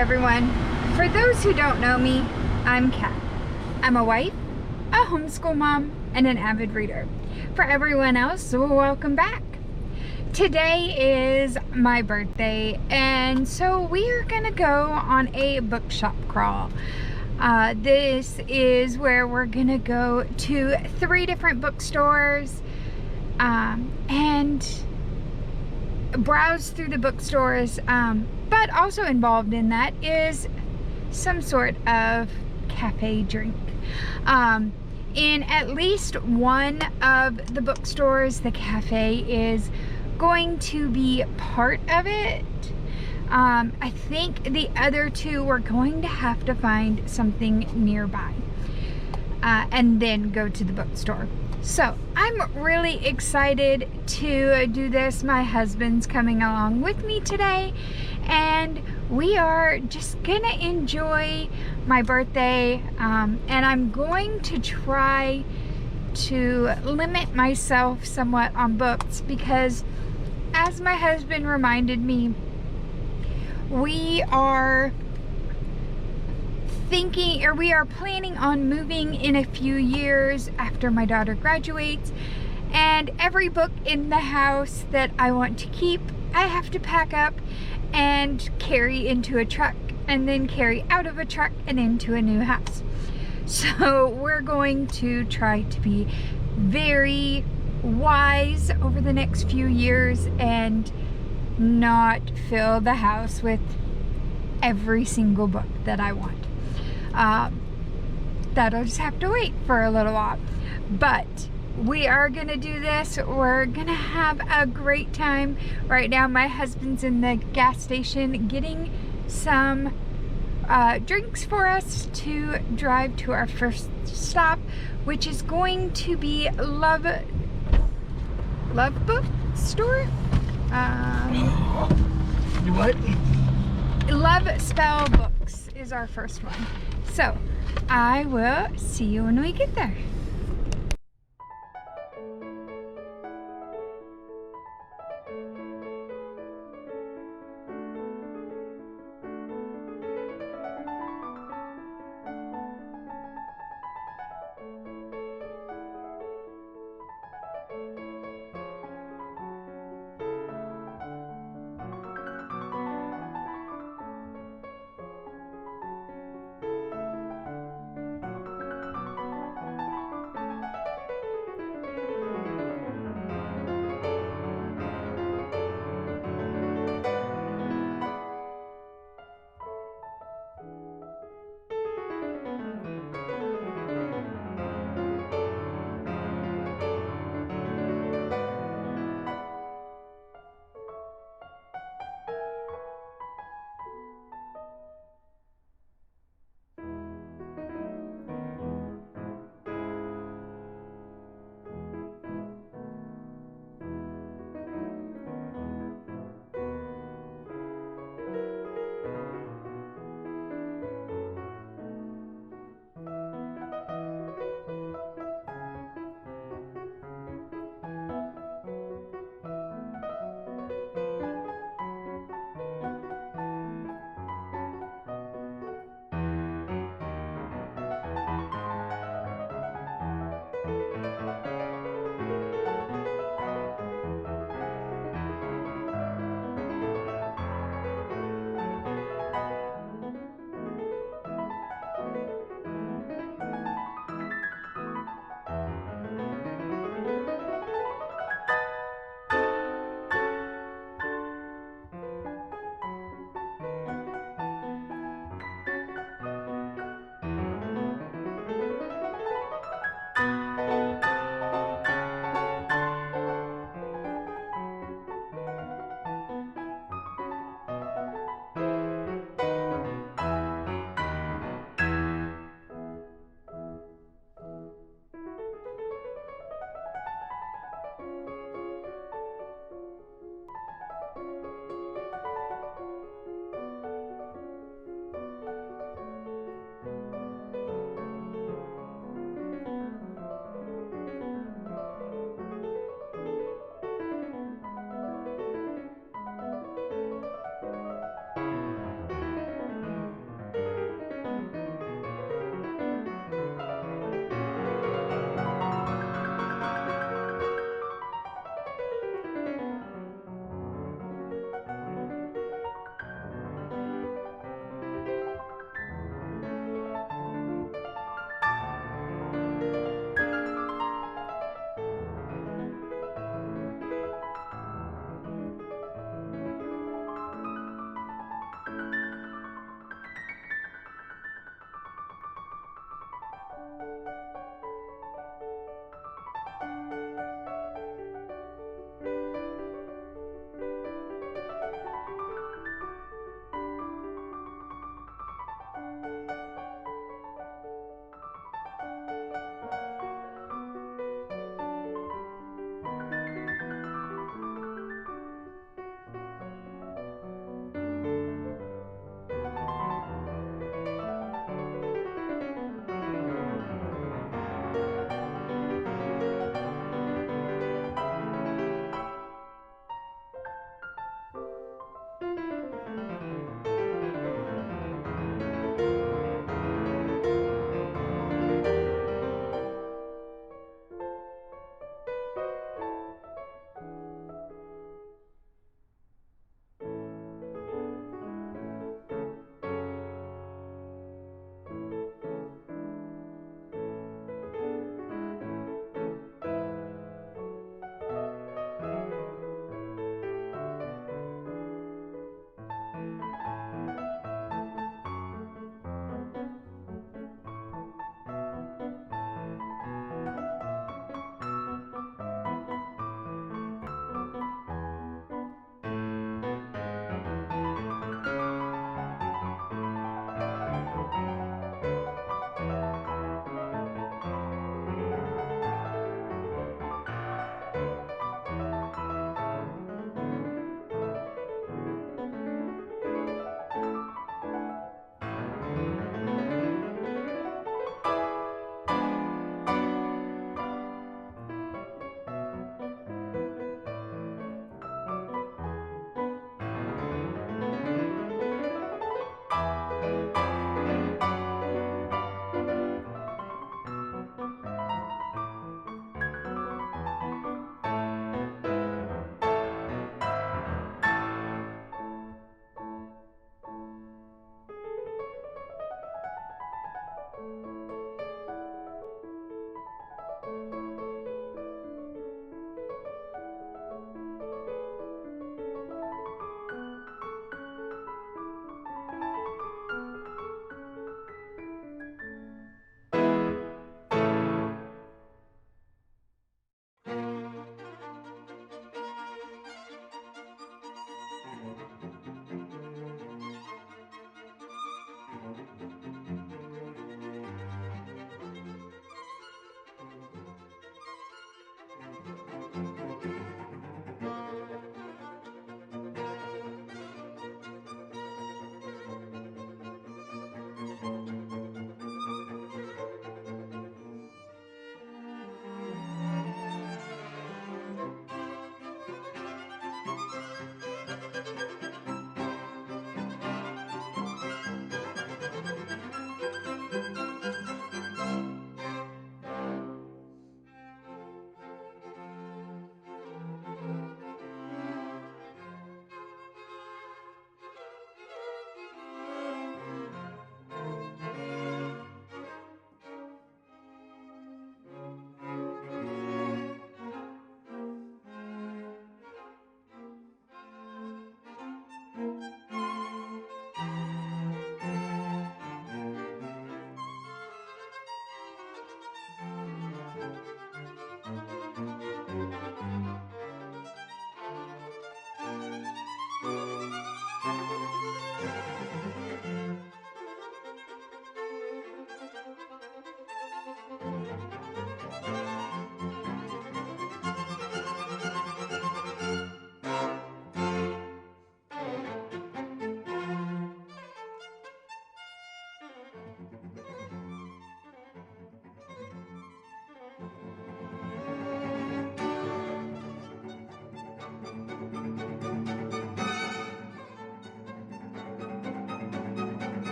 everyone. For those who don't know me, I'm Kat. I'm a wife, a homeschool mom, and an avid reader. For everyone else, welcome back. Today is my birthday, and so we are gonna go on a bookshop crawl. This is where we're gonna go to 3 different bookstores and browse through the bookstores, but also involved in that is some sort of cafe drink. In at least one of the bookstores, the cafe is going to be part of it. I think the other 2 we're going to have to find something nearby and then go to the bookstore. So I'm really excited to do this. My husband's coming along with me today, and we are just gonna enjoy my birthday, and I'm going to try to limit myself somewhat on books because, as my husband reminded me, we are planning on moving in a few years after my daughter graduates, and every book in the house that I want to keep, I have to pack up and carry into a truck, and then carry out of a truck and into a new house. So we're going to try to be very wise over the next few years and not fill the house with every single book that I want. That'll just have to wait for a little while, but we are gonna do this. We're gonna have a great time. Right now my husband's in the gas station getting some drinks for us to drive to our first stop, which is going to be Love Bookstore. What? Love Spell Books is our first one. So I will see you when we get there.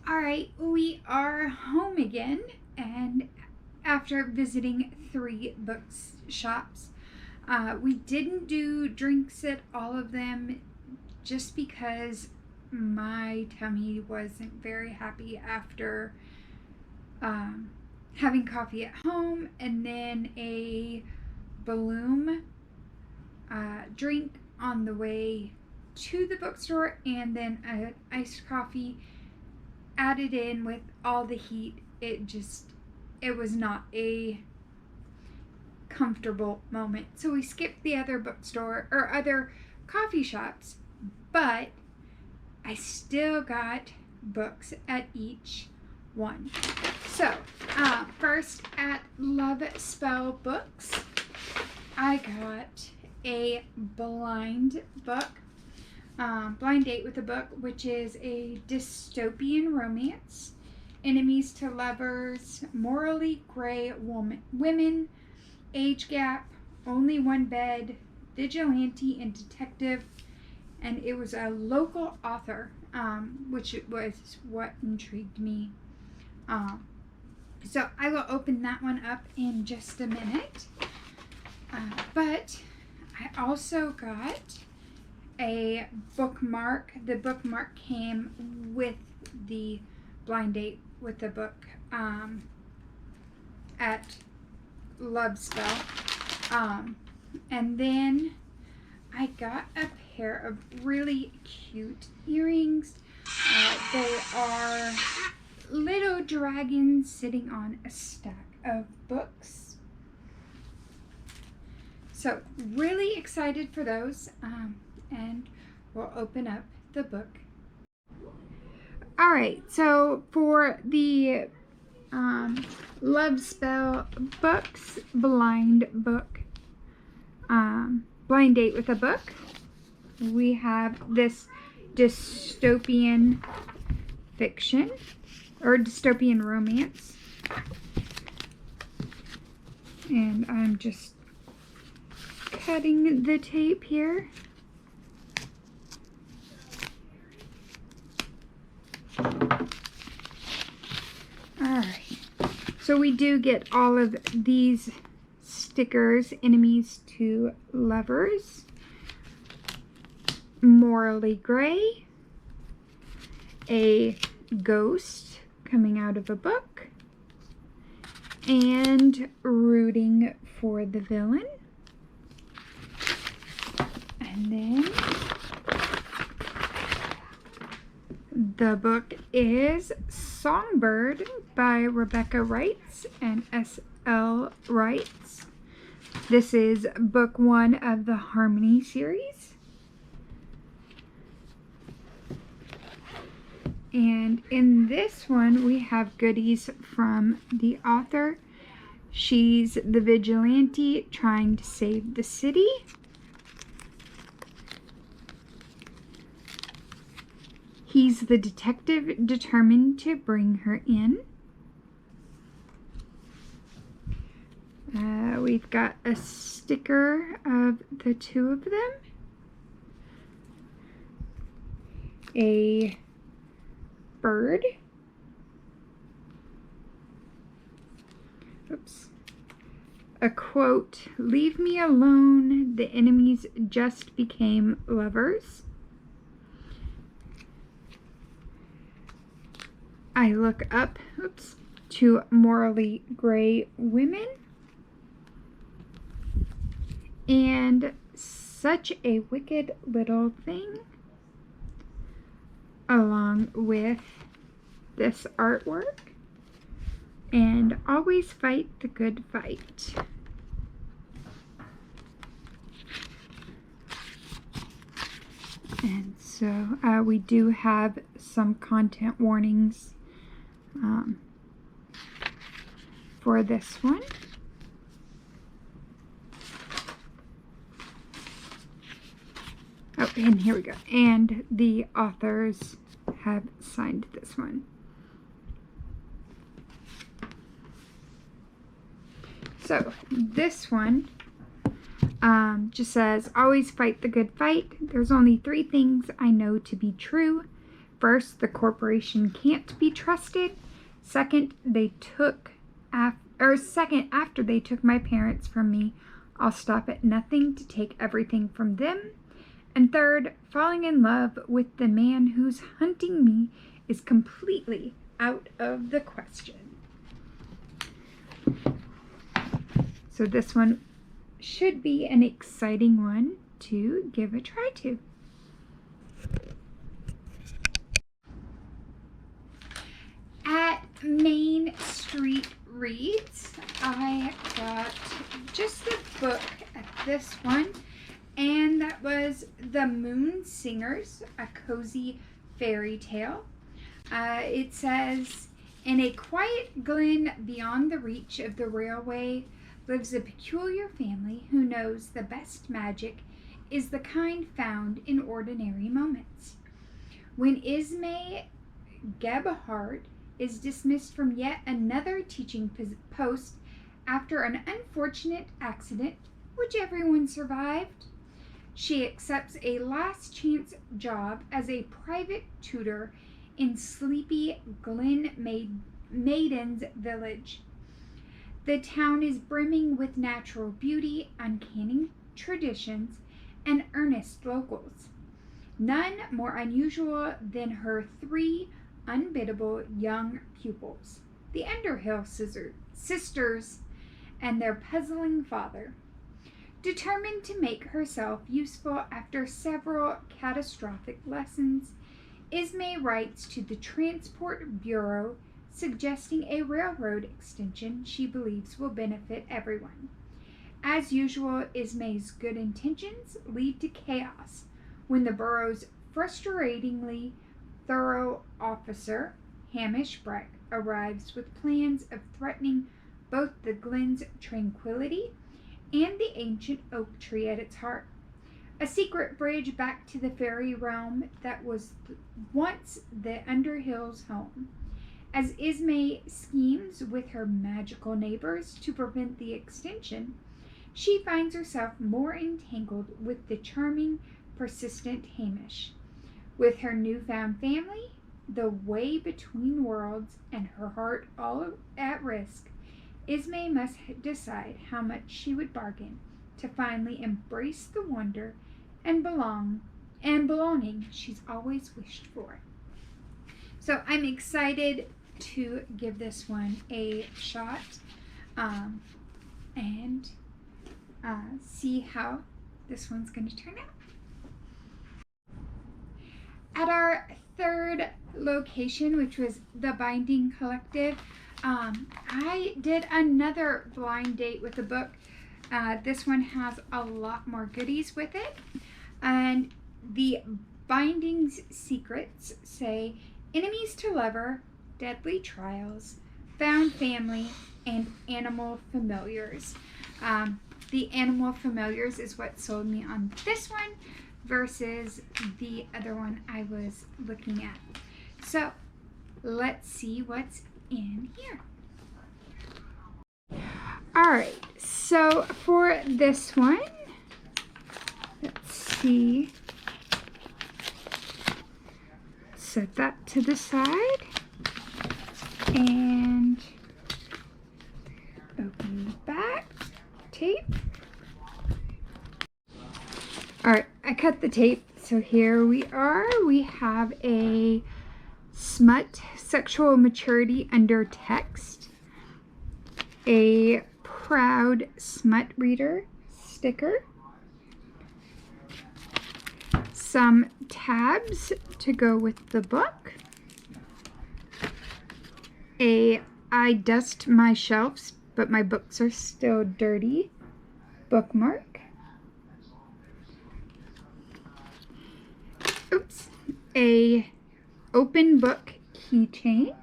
Alright, we are home again, and after visiting 3 bookshops, we didn't do drinks at all of them just because my tummy wasn't very happy after having coffee at home and then a Bloom drink on the way to the bookstore, and then an iced coffee added in with all the heat. It was not a comfortable moment. So we skipped the other bookstore or other coffee shops, but I still got books at each one. So first at Love Spell Books, I got a blind book, Blind Date with a Book, which is a dystopian romance. Enemies to lovers, morally gray women, age gap, only one bed, vigilante and detective, and it was a local author, which was what intrigued me. So I will open that one up in just a minute. But I also got a bookmark. The bookmark came with the Blind Date with the Book at Love Spell. And then I got a pair of really cute earrings. They are little dragons sitting on a stack of books. So really excited for those, and we'll open up the book. Alright, so for the Love Spell Books blind book, Blind Date with a Book, we have this dystopian fiction or dystopian romance, and I'm just cutting the tape here. Alright, so we do get all of these stickers: enemies to lovers, morally gray, a ghost coming out of a book, and rooting for the villain. And then the book is Songbird by Rebecca Wrights and S.L. Wrights. This is book 1 of the Harmony series. And in this one, we have goodies from the author. She's the vigilante trying to save the city. He's the detective determined to bring her in. We've got a sticker of the two of them. a bird. Oops. A quote, "Leave me alone, the enemies just became lovers." I look up, oops, to morally gray women. And such a wicked little thing, along with this artwork. And always fight the good fight. And so we do have some content warnings for this one. Oh, and here we go. And the authors have signed this one. So this one just says, "Always fight the good fight. There's only 3 things I know to be true. First, the corporation can't be trusted. Second, after they took my parents from me, I'll stop at nothing to take everything from them. And third, falling in love with the man who's hunting me is completely out of the question." So this one should be an exciting one to give a try to. At Main Street Reads, I got just the book at this one, and that was The Moon Singers, a cozy fairy tale. It says, "In a quiet glen beyond the reach of the railway lives a peculiar family who knows the best magic is the kind found in ordinary moments. When Ismay Gebhard is dismissed from yet another teaching post after an unfortunate accident, which everyone survived, she accepts a last chance job as a private tutor in sleepy Glen Maiden's village. The town is brimming with natural beauty, uncanny traditions, and earnest locals. None more unusual than her 3 unbiddable young pupils, the Underhill sisters, and their puzzling father. Determined to make herself useful after several catastrophic lessons, Ismay writes to the Transport Bureau suggesting a railroad extension she believes will benefit everyone. As usual, Ismay's good intentions lead to chaos when the borough's frustratingly thorough officer, Hamish Breck, arrives with plans of threatening both the glen's tranquility and the ancient oak tree at its heart. A secret bridge back to the fairy realm that was once the Underhill's home. As Ismay schemes with her magical neighbors to prevent the extension, she finds herself more entangled with the charming, persistent Hamish. With her newfound family, the way between worlds, and her heart all at risk, Ismay must decide how much she would bargain to finally embrace the wonder and belonging she's always wished for. So I'm excited to give this one a shot and see how this one's going to turn out. At our 3rd location, which was the Binding Collective, I did another blind date with a book. This one has a lot more goodies with it, and the binding's secrets say enemies to lover, deadly trials, found family, and animal familiars. The animal familiars is what sold me on this one versus the other one I was looking at. So let's see what's in here. Alright, so for this one, let's see. set that to the side and open the back tape. Alright, I cut the tape, so here we are. We have a smut, sexual maturity under text, a proud smut reader sticker, some tabs to go with the book, I dust my shelves but my books are still dirty bookmark, oops, a open book keychain,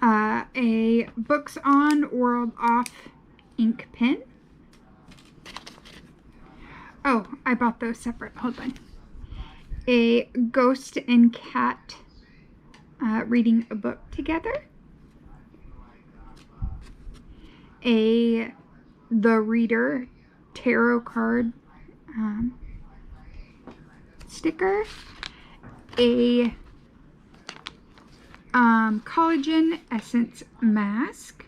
a books on, world off ink pen. Oh, I bought those separate. Hold on. A ghost and cat reading a book together. The Reader tarot card sticker. A collagen essence mask.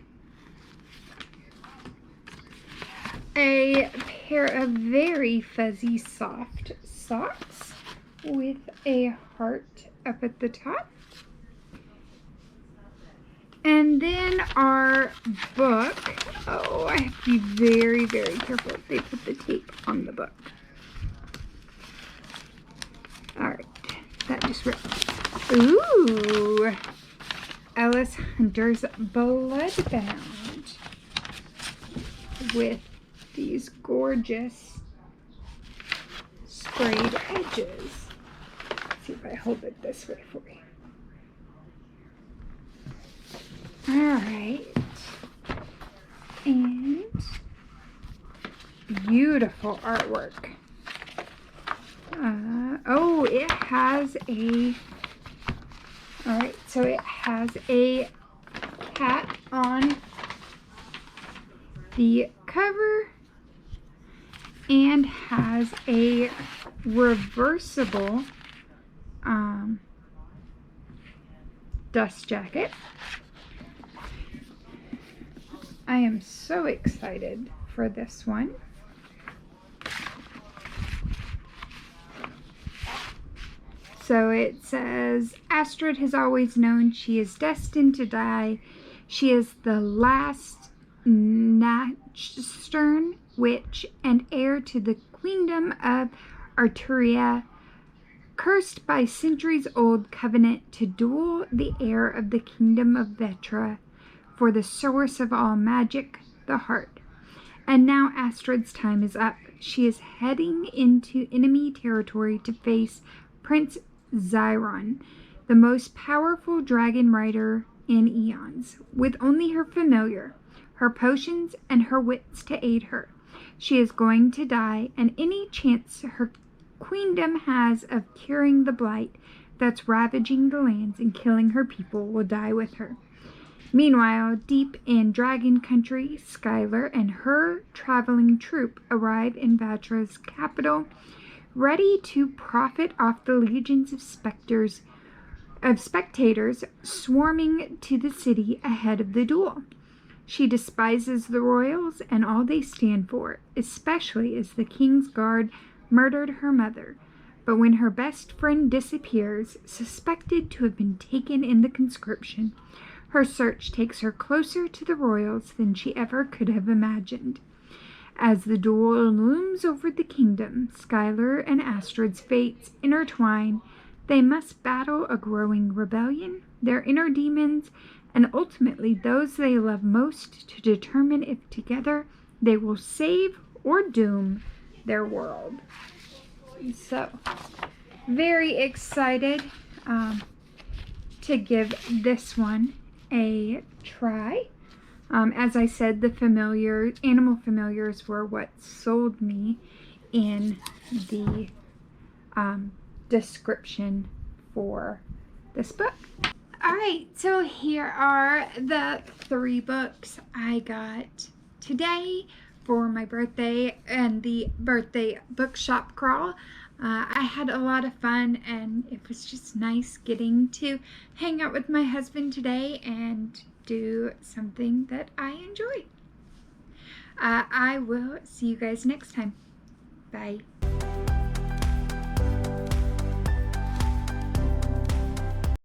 A pair of very fuzzy soft socks with a heart up at the top. And then our book. Oh, I have to be very, very careful. They put the tape on the book. Alright, that just ripped. Ooh! Alice Hunter's Bloodbound with these gorgeous sprayed edges. Let's see if I hold it this way for you. Alright. And beautiful artwork. Oh, it has a... Alright, so it has a cat on the cover and has a reversible dust jacket. I am so excited for this one. So it says, Astrid has always known she is destined to die. She is the last Nachstern witch and heir to the queendom of Arturia, cursed by centuries-old covenant to duel the heir of the kingdom of Vetra for the source of all magic, the heart. And now Astrid's time is up. She is heading into enemy territory to face Prince Xiron, the most powerful dragon rider in eons, with only her familiar, her potions, and her wits to aid her. She is going to die, and any chance her queendom has of curing the blight that's ravaging the lands and killing her people will die with her. Meanwhile, deep in Dragon Country, Skylar and her traveling troupe arrive in Vatra's capital, ready to profit off the legions of spectators swarming to the city ahead of the duel. She despises the royals and all they stand for, especially as the king's guard murdered her mother. But when her best friend disappears, suspected to have been taken in the conscription, her search takes her closer to the royals than she ever could have imagined. As the duel looms over the kingdom, Skylar and Astrid's fates intertwine. They must battle a growing rebellion, their inner demons, and ultimately those they love most to determine if together they will save or doom their world. So, very excited to give this one a try. As I said, the animal familiars were what sold me in the description for this book. Alright, so here are the 3 books I got today for my birthday and the birthday bookshop crawl. I had a lot of fun, and it was just nice getting to hang out with my husband today and do something that I enjoy. I will see you guys next time. Bye.